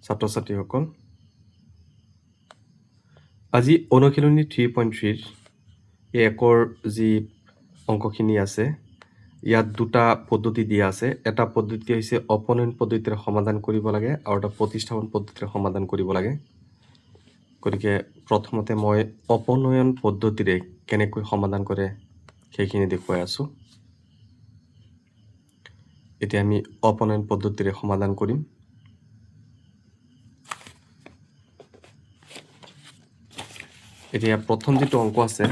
ছাত্ৰ ছাত্ৰীসকল আজি অনুশীলনী 3.3 এই একৰ যি অংকখিনি আছে ইয়াত দুটা পদ্ধতি দিয়া আছে এটা পদ্ধতি হৈছে অপনয়ন পদ্ধতিৰে সমাধান কৰিব লাগে আৰু এটা প্ৰতিস্থাপন পদ্ধতিৰে সমাধান কৰিব লাগে গতিকে প্ৰথমতে মই অপনয়ন পদ্ধতিৰে কেনেকৈ সমাধান কৰে সেইখিনি দেখুৱাই আছো এতিয়া আমি অপনয়ন পদ্ধতিৰে সমাধান কৰিম এতিয়া প্ৰথম যেটো অংক আছে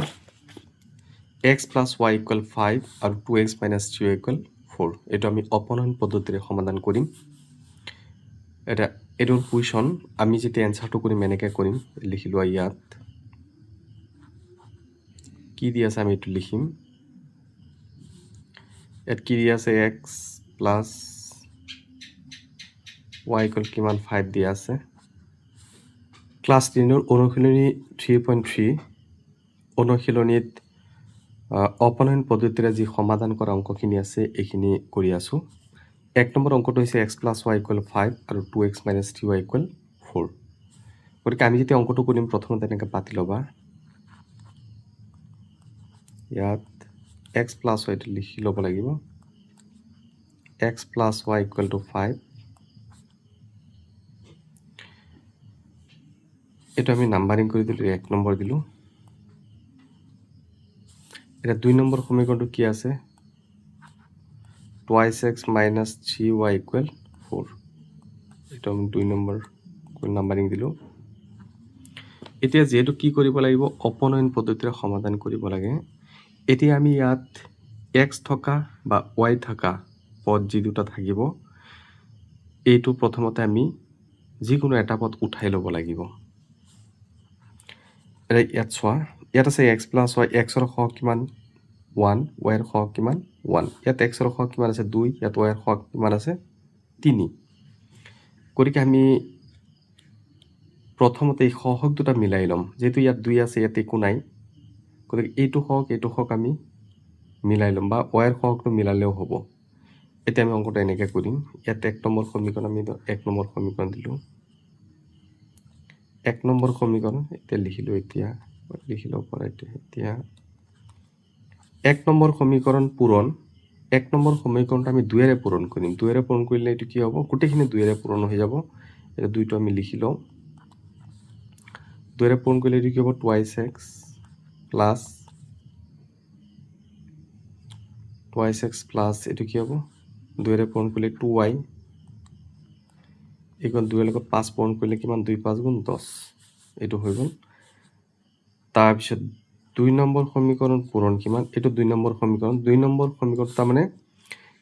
x plus y equal 5 আৰু 2x minus 3 equal 4 এটা আমি অপনয়ন পদ্ধতিৰে সমাধান কৰিম এটা এডৰ কুৱেশ্যন আমি যেতে এনসাৰটো কৰিম এনেকৈ কৰিম লিখি লোৱা ইয়াত কি দি আছে আমি এটো লিখিম এত কি দি আছে x plus y equal কিমান 5 দি আছে ক্লাস 3 ৰ অনুশীলনী 3.3 অনুশীলনীত অপনয়ন পদ্ধতিৰে যি সমাধান কৰা অংকখিনি আছে এইখিনি কৰি আছো এক নম্বৰ অংকটো হৈছে x plus y equal 5 আৰু 2x minus 3y equal 4 গতিকে আমি যেতিয়া অংকটো কৰিম প্ৰথমতে এনেকৈ পাতি লবা ইয়াত x plus y টো লিখি ল'ব লাগিব x plus y equal to 5 এটা আমি নাম্বাৰিং কৰি দিলো এক নম্বৰ দিলো এটা দুই নম্বৰ সমীকৰণটো কি আছে twice x minus 3y equal 4 এটা আমি দুই নম্বৰ নাম্বাৰিং দিলো এতিয়া যেটো কি কৰিব লাগিব অপনয়ন পদ্ধতিৰে সমাধান কৰিব লাগে এতিয়া আমি ইয়াত x থকা বা y থকা পদ যি দুটা থাকিব এইটো প্ৰথমতে আমি যিকোনো এটা পদ উঠাই ল'ব লাগিব ইয়াত চোৱা ইয়াত আছে x plus y x ৰ হক কিমান 1 y ৰ হক কিমান 1 ইয়াত x ৰ হক কিমান আছে 2 ইয়াত y ৰ হক কিমান আছে 3 গতিকে আমি প্ৰথমতে এই হক দুটা মিলাই লম যেহেতু ইয়াত 2 আছে ইয়াত একো নাই গতিকে এইটো হক আমি মিলাই লম বা y ৰ হকটো মিলালেও হ'ব এতিয়া আমি অংকটো এনেকৈ কৰিম ইয়াত এক নম্বৰ সমীকৰণ আমি এক নম্বৰ সমীকৰণ দিলো এক নম্বৰ সমীকৰণ এটা লিখিলো এতিয়া লিখিলো পৰা এতিয়া এক নম্বৰ সমীকৰণ পূৰণ এক নম্বৰ সমীকৰণটো আমি 2 এৰে পূৰণ কৰিম 2 এৰে পূৰণ কৰিলে এটো কি হ'ব গোটেইখিনি 2 এৰে পূৰণ হৈ যাব এটা দুইটো আমি লিখি লওঁ 2 এৰে পূৰণ কৰিলে এটো কি হ'ব twice x plus এটো কি হ'ব 2 এৰে পূৰণ কৰিলে 2y ইকুয়াল 2 এৰ লগত 5 পূৰণ কৰিলে কিমান 2 5 গুণ 10 এটো হৈ গ'ল তাৰ পিছত 2 নম্বৰ সমীকৰণ পূৰণ কিমান এটো 2 নম্বৰ সমীকৰণ তাৰ মানে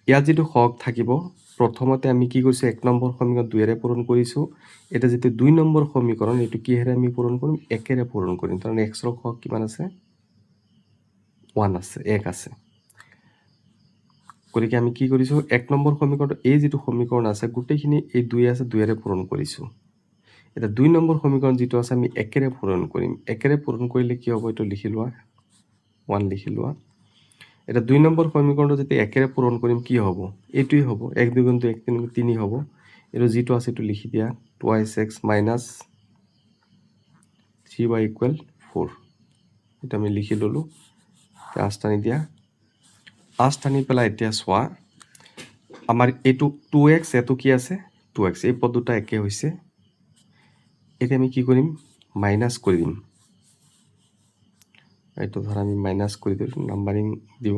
ইয়াত যেটো হক থাকিব প্ৰথমতে আমি কি কৰিছো 1 নম্বৰ সমীকৰণ 2 এৰে পূৰণ কৰিছো এটা যেটো 2 নম্বৰ সমীকৰণ এটো কি হেৰে আমি পূৰণ কৰিম 1 এৰে পূৰণ কৰিম কাৰণ x ৰ হক কিমান আছে 1 আছে 1 আছে গতিকে আমি কি কৰিছো 1 নম্বৰ সমীকৰণটো এই যেটো সমীকৰণ আছে গোটেইখিনি এই 2 আছে 2 এৰে পূৰণ কৰিছো এটা 2 নম্বৰ সমীকৰণ যেটো আছে আমি 1 এৰে পূৰণ কৰিম 1 এৰে পূৰণ কৰিলে কি হ'ব এটো লিখি লোৱা 1 লিখি লোৱা এটা 2 নম্বৰ সমীকৰণটো যেতিয়া 1 এৰে পূৰণ কৰিম কি হ'ব এটোই হ'ব 1 2 গুণ 2 1 3 3 হ'ব এটো যেটো আছে এটো লিখি দিয়া twice x minus 3y equal 4 এটা আমি লিখি ললো আস্তানি দিয়া আস্তানি পেলা এতিয়া সোয়া আমাৰ এটো 2x এটো কি আছে 2x এই পদ দুটা একে হৈছে এতিয়া আমি কি কৰিম মাইনাস কৰি দিম এটো ধৰ আমি মাইনাস কৰি দিম নাম্বাৰিং দিব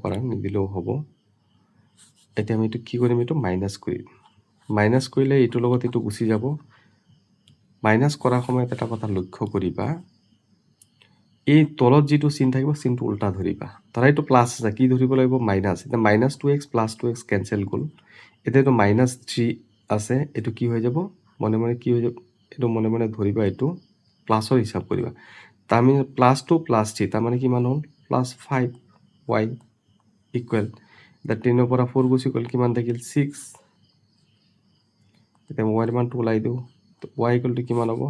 পাৰা নিদিলেও হ'ব এতিয়া আমি এটো কি কৰিম এটো মাইনাস কৰিম মাইনাস কৰিলে এটো লগত এটো গুচি যাব মাইনাস কৰাৰ সময়ত এটা কথা লক্ষ্য কৰিবা এই তলত যেটো চিন থাকিব চিনটো উল্টা ধৰিবা তাৰ এইটো প্লাস আছে কি ধৰিব লাগিব মাইনাস এটা minus 2x plus 2x cancel গল এটাটো মাইনাস 3 আছে এটো কি হৈ যাব মনে মনে কি হৈ যাব এটো মনে মনে ধৰিবা এটো প্লাসৰ হিসাব কৰিবা তামি প্লাস 2 প্লাস 3 তাৰ মানে কিমান হ'ল প্লাস 5y ইকুয়াল দা 10 ৰ পৰা 4 গুছি গল কিমান থাকিল 6 এটা y ৰ মানটো ওলাই দিও y ইকুয়াল টু কিমান হ'ব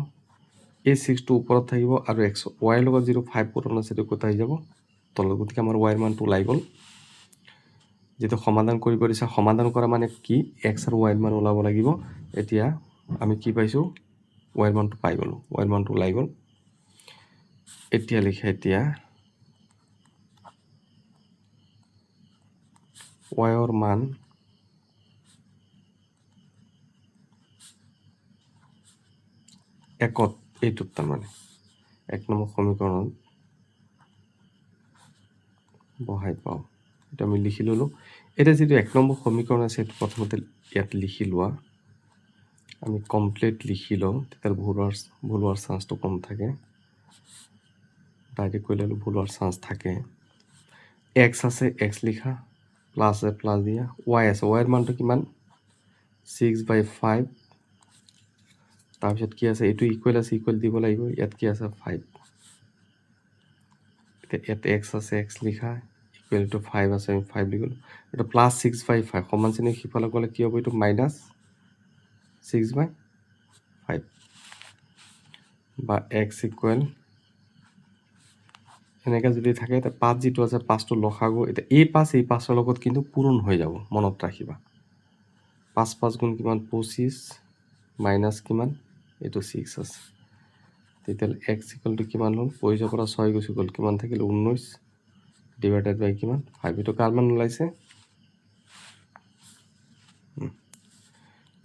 এই 6 টো ওপৰত থাকিব আৰু x y লগত 05 পূৰণ আছে এটো কোথায় যাব তলত গতিকে আমাৰ y ৰ মানটো ওলাই গল যেটো সমাধান কৰিব দিছা সমাধান কৰা মানে কি x আৰু y ৰ মান ওলাব লাগিব এতিয়া আমি কি পাইছোঁ ৱাইৰ মানটো পাই গ'লোঁ, ৱাইৰ মানটো ওলাই গ'ল। এতিয়া লিখা এতিয়া ৱাইৰ মান একত, এইটোত তাৰমানে 1 নম্বৰ সমীকৰণত বহাই পাওঁ। এইটো আমি লিখি ল'লোঁ। এতিয়া যিটো 1 নম্বৰ সমীকৰণ আছে সেইটো প্ৰথমতে ইয়াত লিখি লোৱা। আমি কমপ্লিট লিখি লওঁ, তেতিয়া ভুল হোৱাৰ চান্সটো কম থাকে। ডাইৰেক্ট কৰি ল'লে ভুল হোৱাৰ চান্স থাকে। এক্স আছে, এক্স লিখা, প্লাছ আছে প্লাছ দিয়া, ৱাই আছে, ৱাইৰ মানটো কিমান 6/5। তাৰপিছত কি আছে, এইটো ইকুৱেল আছে, ইকুৱেল দিব লাগিব। ইয়াত কি আছে 5। এতিয়া ইয়াত এক্স আছে, এক্স লিখা, ইকুৱেল টু 5 আছে, আমি 5 লিখিলোঁ। এইটো প্লাছ 6/5 সমান চিহ্ন সিফালে গ'লে কি হ'ব, এইটো মাইনাছ 6/5 বা এক্স ইকুৱেল এনেকৈ যদি থাকে, এতিয়া 5 যিটো আছে 5টো লসাগু। এতিয়া এই 5ৰ লগত কিন্তু পূৰণ হৈ যাব, মনত ৰাখিবা। 5 5 গুণ কিমান 25 মাইনাছ কিমান এইটো 6 আছে। তেতিয়াহ'লে এক্স ইকুৱেলটো কিমান হ'ল, 25ৰ পৰা 6 গুচি গ'ল, কিমান থাকিল 19 ডিভাইডেড বাই কিমান 5। এইটো কাৰ মান ওলাইছে,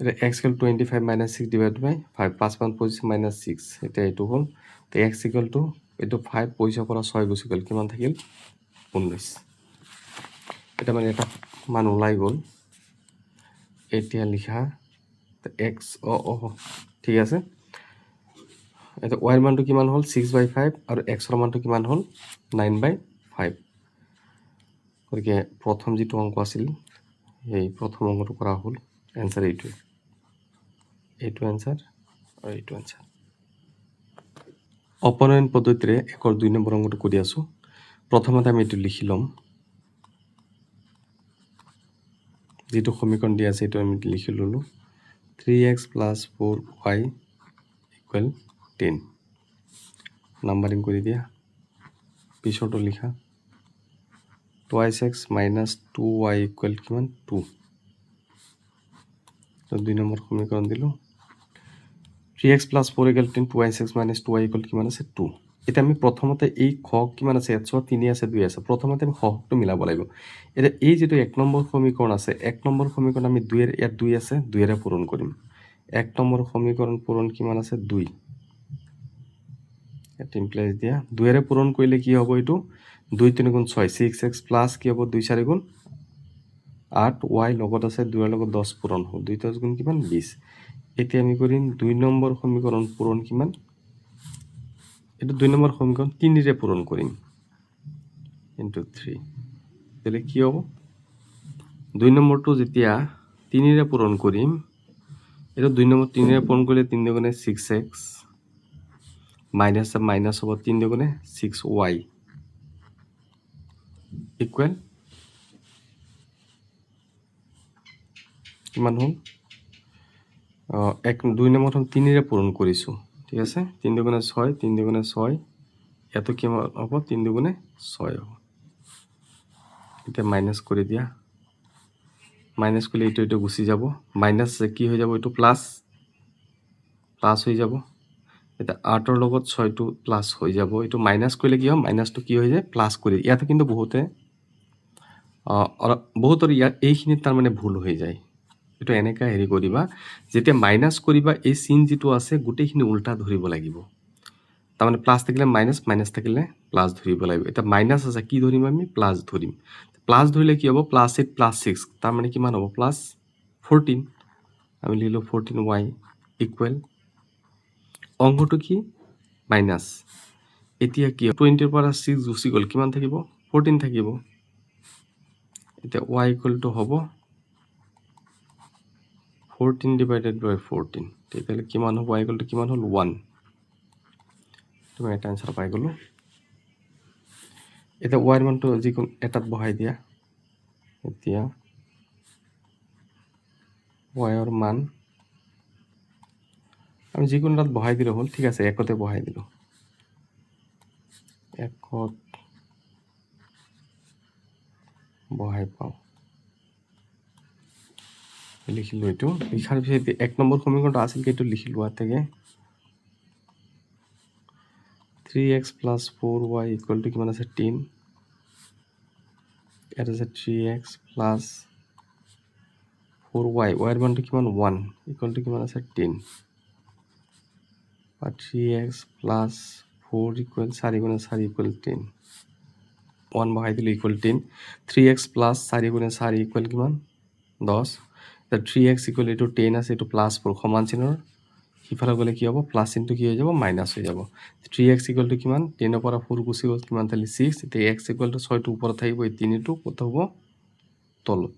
এতিয়া এক্স ইকুৱেল 25 মাইনাছ 6 ডিভাইডেড বাই 5, 5 5 25 মাইনাছ 6। এতিয়া এইটো হ'ল এক্স ইকুৱেলটো এইটো 5, 25ৰ পৰা 6 গুচি গ'ল, কিমান থাকিল 19। এটা মানে এটা মান ওলাই গ'ল। এতিয়া লিখা এক্স ঠিক আছে। এতিয়া ৱাইৰ মানটো কিমান হ'ল 6/5 আৰু এক্সৰ মানটো কিমান হ'ল 9/5। গতিকে প্ৰথম যিটো অংক আছিল সেই প্ৰথম অংকটো কৰা হ'ল। এনচাৰ এইটোৱে, এইটো এনচাৰ আৰু এইটো এনচাৰ। অপনয়ন পদ্ধতিৰে 1ৰ 2 নম্বৰ অংকটো কৰি আছোঁ। প্ৰথমতে আমি এইটো লিখি ল'ম, যিটো সমীকৰণ দিয়া আছে এইটো আমি লিখি ল'লোঁ। 3x + 4y = 10 নাম্বাৰিং কৰি দিয়া। পিছৰটো লিখা 2x - 2y = কিমান 2। 2 নম্বৰ সমীকৰণ দিলোঁ। 3x + 4 = 10, 2x - 2y = কিমান আছে 2। এতিয়া আমি প্ৰথমতে এই খ কিমান আছে, 3 আছে 2 আছে, প্ৰথমতে আমি হৰটো মিলাব লাগিব। এতিয়া এই যিটো 1 নম্বৰ সমীকৰণ আছে, 1 নম্বৰ সমীকৰণ আমি ইয়াত 2 আছে, 2ৰে পূৰণ কৰিম। 1 নম্বৰ সমীকৰণ পূৰণ কিমান আছে 2। ইয়াত ইমপ্লাইজ দিয়া, 2ৰে পূৰণ কৰিলে কি হ'ব, এইটো 2 3 গুণ 6, 6x প্লাছ কি হ'ব 2 4 গুণ 8, y লগত আছে 2ৰ লগত 10 পূৰণ হ'ল, 2 10 গুণ কিমান 20। এতিয়া আমি কৰিম 2 নম্বৰ সমীকৰণ পূৰণ কিমান, এইটো 2 নম্বৰ সমীকৰণ 3ৰে পূৰণ কৰিম ইনটু 3। তেতিয়াহ'লে কি হ'ব, 2 নম্বৰটো যেতিয়া 3ৰে পূৰণ কৰিম, এইটো 2 নম্বৰ 3ৰে পূৰণ কৰিলে 3 দুগুণে 6x মাইনাছ মাইনাছ হ'ব 3 দুগুণে 6y ইকুৱেল কিমান হ'ল 2 নম্বৰখন 3ৰে পূৰণ কৰিছোঁ, ঠিক আছে। 3 দুগুণে 6, 3 দুগুণে 6, ইয়াতো কিমান হ'ব 3 দুগুণে 6 হ'ব। এতিয়া মাইনাছ কৰি দিয়া, মাইনাছ কৰিলে এইটো গুচি যাব, মাইনাছ কি হৈ যাব, এইটো প্লাছ হৈ যাব। এতিয়া 8ৰ লগত 6টো প্লাছ হৈ যাব, এইটো মাইনাছ কৰিলে কি হয়, মাইনাছটো কি হৈ যায় প্লাছ কৰি। ইয়াতে কিন্তু বহুতৰ ইয়াত এইখিনিত তাৰমানে ভুল হৈ যায়। এইটো এনেকৈ হেৰি কৰিবা, যেতিয়া মাইনাছ কৰিবা এই চিন যিটো আছে গোটেইখিনি উল্টা ধৰিব লাগিব। তাৰমানে প্লাছ থাকিলে মাইনাছ, মাইনাছ থাকিলে প্লাছ ধৰিব লাগিব। এতিয়া মাইনাছ আছে, কি ধৰিম আমি প্লাছ ধৰিম। প্লাছ ধৰিলে কি হ'ব +8 + 6, তাৰমানে কিমান হ'ব +14। আমি লিখিলোঁ 14y ইকুৱেল অংকটো কি মাইনাছ। এতিয়া কি 20ৰ পৰা 6 গুচি গ'ল, কিমান থাকিব 14 থাকিব। এতিয়া y ইকুৱেলটো হ'ব 14 ডিভাইডেড বাই 14। তেতিয়াহ'লে কিমান হ'ব, y ইকুৱেলটো কিমান হ'ল 1। তুমি এটা এনচাৰ পাই গ'লোঁ। এতিয়া ৱাইৰ মানটো যিকোনো এটাত বহাই দিয়া। এতিয়া ৱাইৰ মান আমি যিকোনো এটাত বহাই দিলে হ'ল, ঠিক আছে। 1তে বহাই দিলোঁ, 1ত বহাই পাওঁ। লিখিলোঁ এইটো লিখাৰ পিছত 1 নম্বৰ সমীকৰণটো আছিল কি এইটো লিখিলোঁ ইয়াতে 3x plus 4y equal to কিমান আছে 10 ইয়াত আছে 3x plus 4y y এর মানটো কিমান 1 equal to কিমান আছে 10 বা 3x plus 4 equal 4 গুণে 4 equal 10 1 বহাই দিলে equal 10 3x plus 4 গুণে 4 equal কিমান 10 the 3x equal to 10 আছে এটো প্লাস 4 সমান চিহ্নৰ সিফালে গলে কি হ'ব প্লাস চিহ্নটো কি হৈ যাব মাইনাস হৈ যাব 3x equal to কিমান 10 ৰ পৰা 4 গুচি গ'ল কিমান থাকি 6 এতিয়া x equal to 6 টো ওপৰত থাকিব এই 3 টো কত হ'ব তলত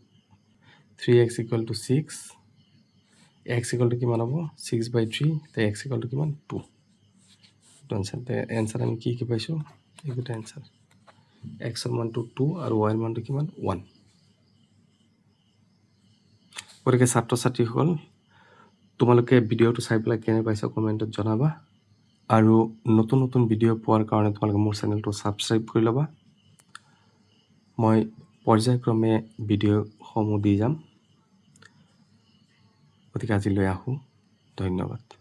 3x equal to 6 x equal to কিমান হ'ব 6 by 3 তে x equal to কিমান 2 তো आंसर আমি কি পাইছো এইটো आंसर x এর মানটো 2 আৰু y এৰ মানটো কিমান 1 গতিকে ছাত্ৰ ছাত্ৰীসকল তোমালোকে ভিডিওটো চাই পেলাই কেনে পাইছা কমেন্টত জনাবা আৰু নতুন নতুন ভিডিও পোৱাৰ কাৰণে তোমালোকে মোৰ চেনেলটো সাবস্ক্ৰাইব কৰি ল'বা মই পৰ্যায়ক্ৰমে ভিডিও সমূহ দি যাম গতিকে আজিলৈ আহো ধন্যবাদ